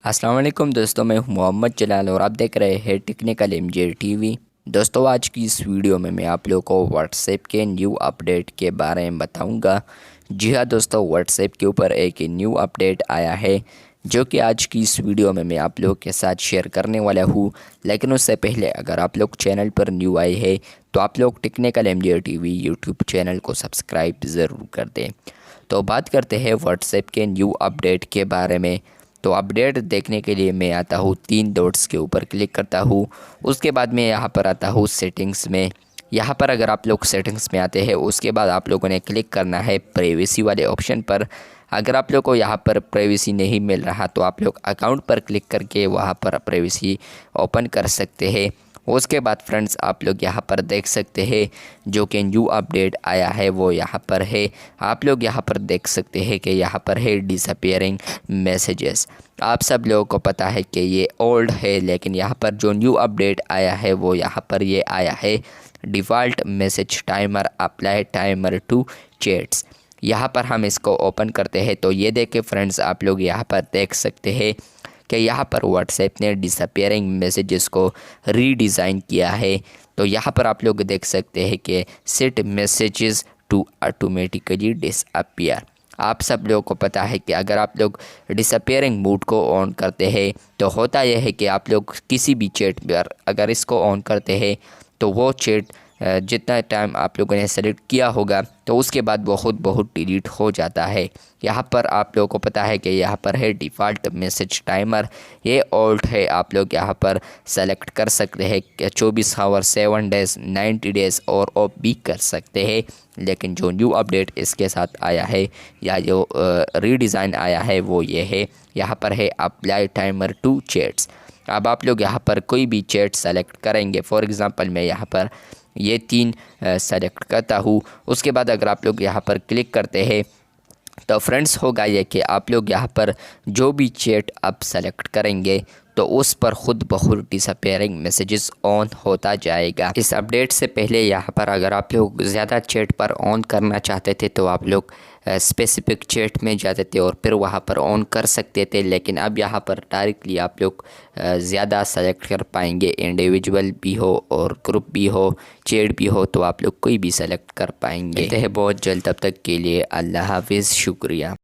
अस्सलाम वालेकुम दोस्तों, मैं हूं मोहम्मद जलाल और आप देख रहे हैं टेक्निकल एमजे टीवी। दोस्तों, आज की इस वीडियो में मैं आप लोगों को व्हाट्सएप के न्यू अपडेट के बारे में बताऊंगा। जी हाँ दोस्तों, व्हाट्सएप के ऊपर एक न्यू अपडेट आया है जो कि आज की इस वीडियो में मैं आप लोगों के साथ शेयर करने वाला हूँ। लेकिन उससे पहले अगर आप लोग चैनल पर न्यू आए हैं तो आप लोग technical MJ TV YouTube channel को सब्सक्राइब ज़रूर कर दें। तो बात करते हैं व्हाट्सएप के न्यू अपडेट के बारे में। तो अपडेट देखने के लिए मैं आता हूँ 3 डॉट्स के ऊपर क्लिक करता हूँ। उसके बाद मैं यहाँ पर आता हूँ सेटिंग्स में। यहाँ पर अगर आप लोग सेटिंग्स में आते हैं उसके बाद आप लोगों ने क्लिक करना है प्राइवेसी वाले ऑप्शन पर। अगर आप लोग को यहाँ पर प्राइवेसी नहीं मिल रहा तो आप लोग अकाउंट पर क्लिक करके वहाँ पर प्राइवेसी ओपन कर सकते हैं। उसके बाद फ्रेंड्स आप लोग यहाँ पर देख सकते हैं जो कि न्यू अपडेट आया है वो यहाँ पर है। आप लोग यहाँ पर देख सकते हैं कि यहाँ पर है डिसअपीयरिंग मैसेजेस। आप सब लोगों को पता है कि ये ओल्ड है, लेकिन यहाँ पर जो न्यू अपडेट आया है वो यहाँ पर ये आया है default message timer apply timer to chats. यहाँ पर हम इसको ओपन करते हैं तो ये देखे फ्रेंड्स, आप लोग यहाँ पर देख सकते हैं कि यहाँ पर व्हाट्सएप ने डिसअपीयरिंग मैसेजेस को रीडिज़ाइन किया है। तो यहाँ पर आप लोग देख सकते हैं कि set messages to automatically disappear. आप सब लोगों को पता है कि अगर आप लोग डिसअपीयरिंग मोड को ऑन करते हैं तो होता यह है कि आप लोग किसी भी चैट पर अगर इसको ऑन करते हैं तो वो चैट जितना टाइम आप लोगों ने सेलेक्ट किया होगा तो उसके बाद वो खुद बहुत डिलीट हो जाता है। यहाँ पर आप लोगों को पता है कि यहाँ पर है डिफ़ॉल्ट मैसेज टाइमर, ये ऑल्ट है। आप लोग यहाँ पर सेलेक्ट कर सकते हैं कि 24 आवर 7 डेज़ 90 डेज़ और ऑफ भी कर सकते हैं। लेकिन जो न्यू अपडेट इसके साथ आया है या जो रीडिज़ाइन आया है वो ये है, यहाँ पर है अप्लाई टाइमर टू चैट्स। अब आप लोग यहाँ पर कोई भी चैट सेलेक्ट करेंगे, फॉर एग्ज़ाम्पल मैं यहाँ पर ये 3 सेलेक्ट करता हूँ। उसके बाद अगर आप लोग यहाँ पर क्लिक करते हैं तो फ्रेंड्स होगा ये कि आप लोग यहाँ पर जो भी चैट आप सेलेक्ट करेंगे तो उस पर खुद ब खुद डिसअपीयरिंग मैसेजेस ऑन होता जाएगा। इस अपडेट से पहले यहाँ पर अगर आप लोग ज़्यादा चैट पर ऑन करना चाहते थे तो आप लोग स्पेसिफिक चैट में जाते थे और फिर वहाँ पर ऑन कर सकते थे। लेकिन अब यहाँ पर डायरेक्टली आप लोग ज़्यादा सेलेक्ट कर पाएंगे, इंडिविजुअल भी हो और ग्रुप भी हो, चैट भी हो, तो आप लोग कोई भी सेलेक्ट कर पाएंगे। बहुत जल्द, तब तक के लिए अल्लाह हाफिज़, शुक्रिया।